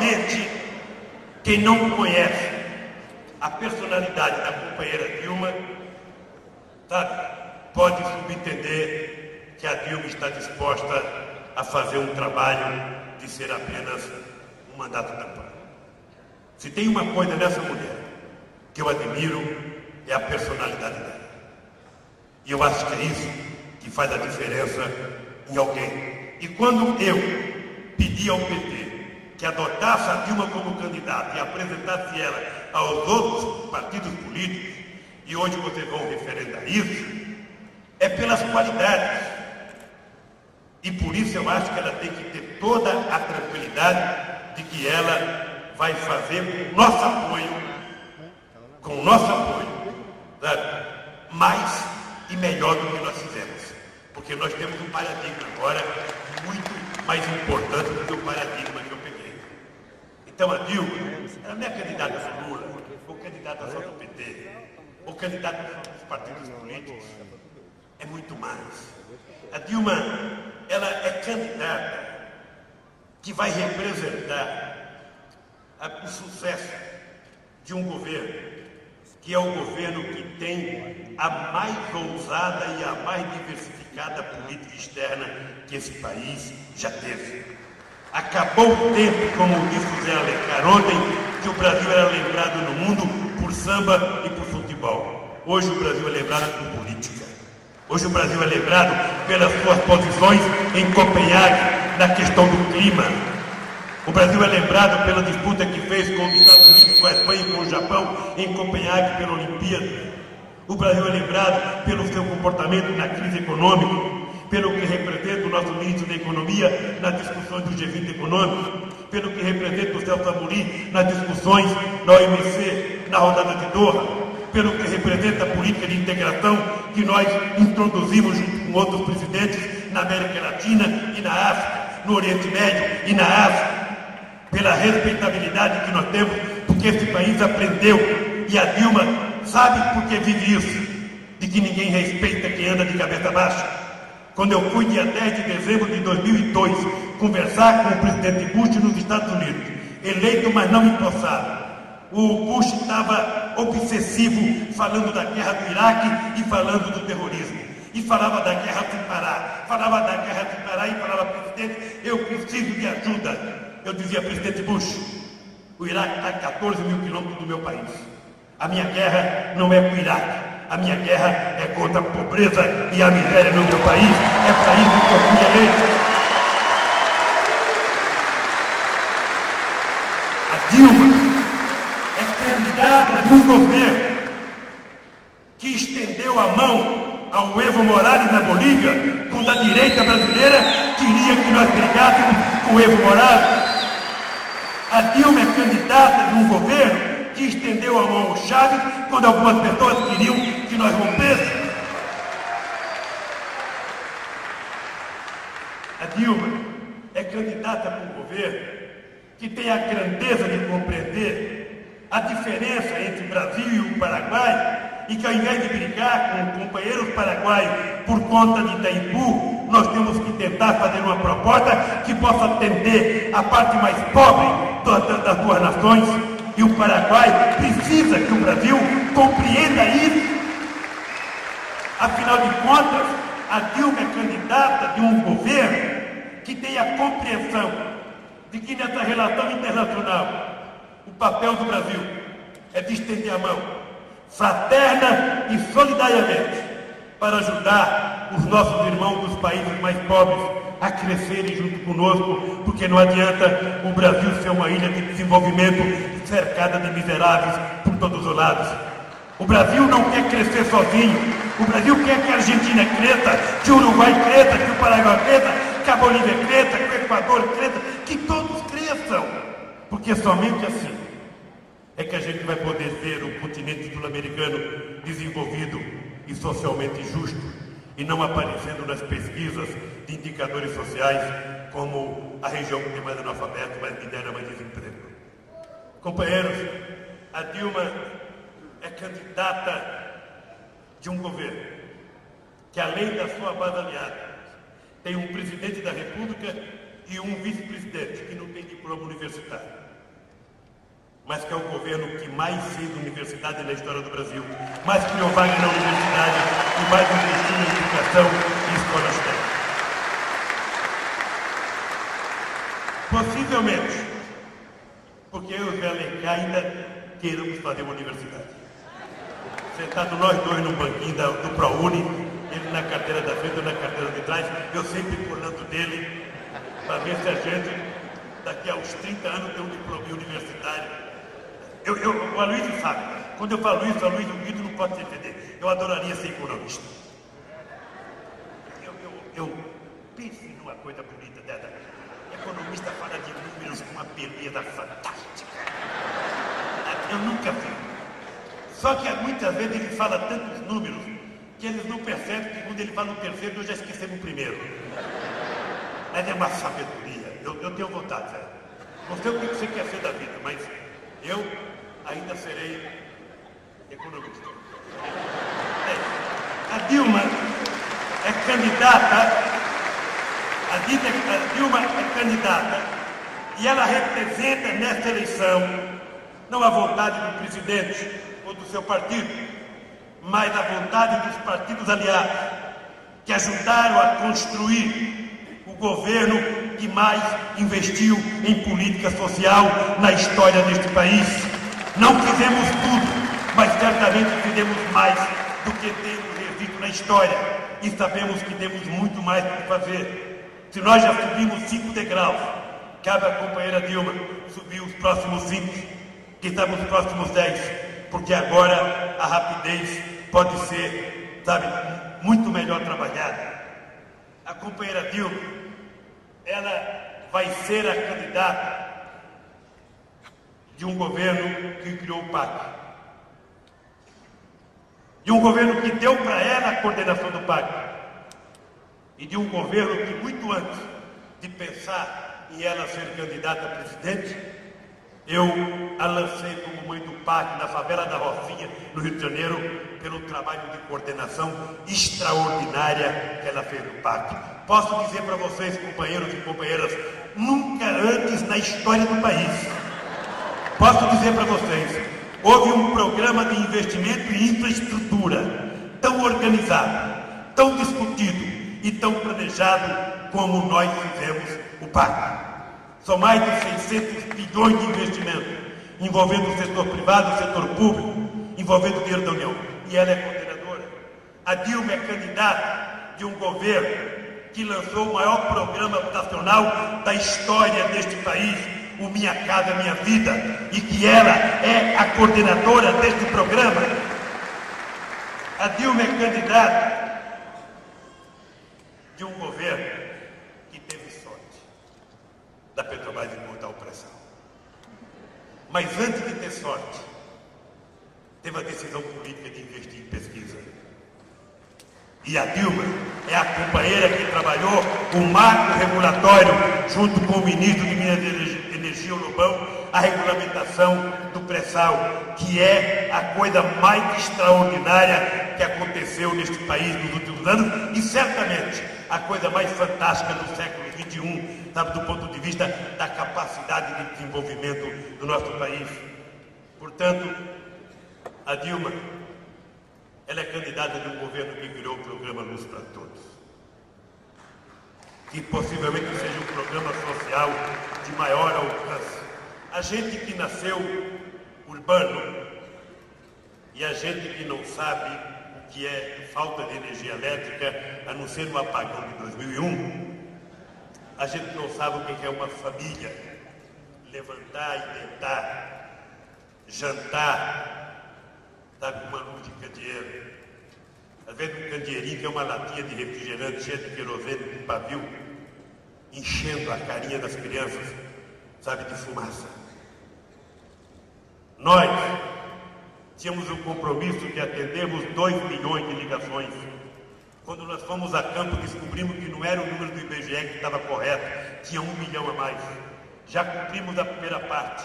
somente quem não conhece a personalidade da companheira Dilma, sabe, pode subentender que a Dilma está disposta a fazer um trabalho de ser apenas um mandato temporário. Se tem uma coisa nessa mulher que eu admiro, é a personalidade dela. E eu acho que é isso que faz a diferença em alguém. E quando eu pedi ao PT que adotasse a Dilma como candidata e apresentasse ela aos outros partidos políticos, e hoje vocês vão referendar isso, é pelas qualidades. E por isso eu acho que ela tem que ter toda a tranquilidade de que ela vai fazer com o nosso apoio, sabe, mais e melhor do que nós fizemos. Porque nós temos um paradigma agora muito mais importante do que o paradigma que eu peguei. Então a Dilma, ela não é candidata do Lula, ou candidata só do PT, ou candidata só dos partidos políticos. É muito mais. A Dilma, ela é candidata que vai representar o sucesso de um governo, que é o governo que tem a mais ousada e a mais diversificada política externa que esse país já teve. Acabou o tempo, como disse José Alencar ontem, que o Brasil era lembrado no mundo por samba e por futebol. Hoje o Brasil é lembrado por política. Hoje o Brasil é lembrado pelas suas posições em Copenhague, na questão do clima. O Brasil é lembrado pela disputa que fez com os Estados Unidos, com a Espanha e com o Japão em Copenhague pela Olimpíada. O Brasil é lembrado pelo seu comportamento na crise econômica, pelo que representa o nosso ministro da Economia nas discussões do G20 econômico, pelo que representa o Celso Amorim nas discussões da OMC na rodada de Doha, pelo que representa a política de integração que nós introduzimos junto com outros presidentes na América Latina e na África, no Oriente Médio e na África, pela respeitabilidade que nós temos, porque esse país aprendeu, e a Dilma sabe por que vive isso, de que ninguém respeita quem anda de cabeça baixa. Quando eu fui dia 10 de dezembro de 2002 conversar com o presidente Bush nos Estados Unidos, eleito mas não empossado, o Bush estava obsessivo falando da guerra do Iraque e falando do terrorismo. E falava da guerra sem parar, falava da guerra sem parar e falava, presidente, eu preciso de ajuda. Eu dizia, presidente Bush, o Iraque está a 14 mil quilômetros do meu país. A minha guerra não é com o Iraque, a minha guerra é contra a pobreza e a miséria no meu país. É para isso que eu fui eleito. A Dilma é candidata de um governo que estendeu a mão ao Evo Morales na Bolívia, quando a direita brasileira queria que nós brigássemos com o Evo Morales. A Dilma é candidata de um governo que estendeu a mão ao Chaves quando algumas pessoas queriam que nós rompêssemos. A Dilma é candidata para um governo que tem a grandeza de compreender a diferença entre o Brasil e o Paraguai, e que ao invés de brigar com companheiros paraguaios por conta de Itaipu, nós temos que tentar fazer uma proposta que possa atender a parte mais pobre das duas nações. E o Paraguai precisa que o Brasil compreenda isso. Afinal de contas, a Dilma é candidata de um governo que tenha a compreensão de que nessa relação internacional o papel do Brasil é de estender a mão fraterna e solidariamente para ajudar os nossos irmãos dos países mais pobres a crescerem junto conosco, porque não adianta o Brasil ser uma ilha de desenvolvimento cercada de miseráveis por todos os lados. O Brasil não quer crescer sozinho. O Brasil quer que a Argentina cresça, que o Uruguai cresça, que o Paraguai cresça, que a Bolívia cresça, que o Equador cresça, que todos cresçam, porque somente assim é que a gente vai poder ver o continente sul-americano desenvolvido e socialmente justo, e não aparecendo nas pesquisas de indicadores sociais como a região que tem mais analfabeto, mais miséria, mais desemprego. Companheiros, a Dilma é candidata de um governo que, além da sua base aliada, tem um presidente da República e um vice-presidente que não tem diploma universitário. mas que é o governo que mais fez universidade na história do Brasil, mais criou vaga na universidade e mais investiu em educação e escolas técnicas. Possivelmente, porque eu e o Alencar ainda queiramos fazer uma universidade. Sentado nós dois no banquinho do ProUni, ele na carteira da frente, eu na carteira de trás, eu sempre pulando dele, para ver se a gente, daqui a uns 30 anos, tem um diploma universitário. O Aloysio sabe, quando eu falo isso, o Aloysio Guido não pode se entender. Eu adoraria ser economista. Eu penso numa coisa bonita dessa. Economista fala de números com uma beleza fantástica. Eu nunca vi. Só que muitas vezes ele fala tantos números que eles não percebem que quando ele fala o terceiro, nós já esquecemos o primeiro. Mas é uma sabedoria. Eu tenho vontade, velho. Não sei o que você quer ser da vida, mas eu ainda serei economista. A Dilma é candidata. A Dilma é candidata e ela representa nesta eleição não a vontade do presidente ou do seu partido, mas a vontade dos partidos aliados que ajudaram a construir o governo que mais investiu em política social na história deste país. Não fizemos tudo, mas certamente fizemos mais do que temos visto na história e sabemos que temos muito mais por fazer. Se nós já subimos 5 degraus, cabe à companheira Dilma subir os próximos 5, quem sabe os próximos 10, porque agora a rapidez pode ser, sabe, muito melhor trabalhada. A companheira Dilma, ela vai ser a candidata de um governo que criou o PAC. De um governo que deu para ela a coordenação do PAC. E de um governo que, muito antes de pensar em ela ser candidata a presidente, eu a lancei como mãe do PAC na favela da Rocinha, no Rio de Janeiro, pelo trabalho de coordenação extraordinária que ela fez no PAC. Posso dizer para vocês, companheiros e companheiras, nunca antes na história do país, posso dizer para vocês, houve um programa de investimento em infraestrutura tão organizado, tão discutido e tão planejado como nós fizemos o PAC. São mais de 600 bilhões de investimento, envolvendo o setor privado, o setor público, envolvendo o dinheiro da União. E ela é coordenadora. A Dilma é candidata de um governo que lançou o maior programa habitacional da história deste país, o Minha Casa Minha Vida, e que ela é a coordenadora deste programa. A Dilma é candidata de um governo que teve sorte da Petrobras importar o pré-sal. Mas antes de ter sorte, teve a decisão política de investir em pesquisa. E a Dilma é a companheira que trabalhou o marco regulatório junto com o ministro de Minas e Energia, o Lobão, a regulamentação do pré-sal, que é a coisa mais extraordinária que aconteceu neste país nos últimos anos e certamente a coisa mais fantástica do século XXI, sabe, do ponto de vista da capacidade de desenvolvimento do nosso país. Portanto, a Dilma, ela é candidata de um governo que criou o programa Luz para Todos, que possivelmente seja um programa social de maior alcance. A gente que nasceu urbano e a gente que não sabe o que é falta de energia elétrica, a não ser no apagão de 2001, a gente não sabe o que é uma família levantar e deitar, jantar, sabe, com uma luz de candeeiro. Às vezes um candeeirinho que é uma latinha de refrigerante cheia de querosene de pavio, enchendo a carinha das crianças, sabe, de fumaça. Nós tínhamos um compromisso de atendermos 2 milhões de ligações. Quando nós fomos a campo, descobrimos que não era o número do IBGE que estava correto, tinha 1 milhão a mais. Já cumprimos a primeira parte.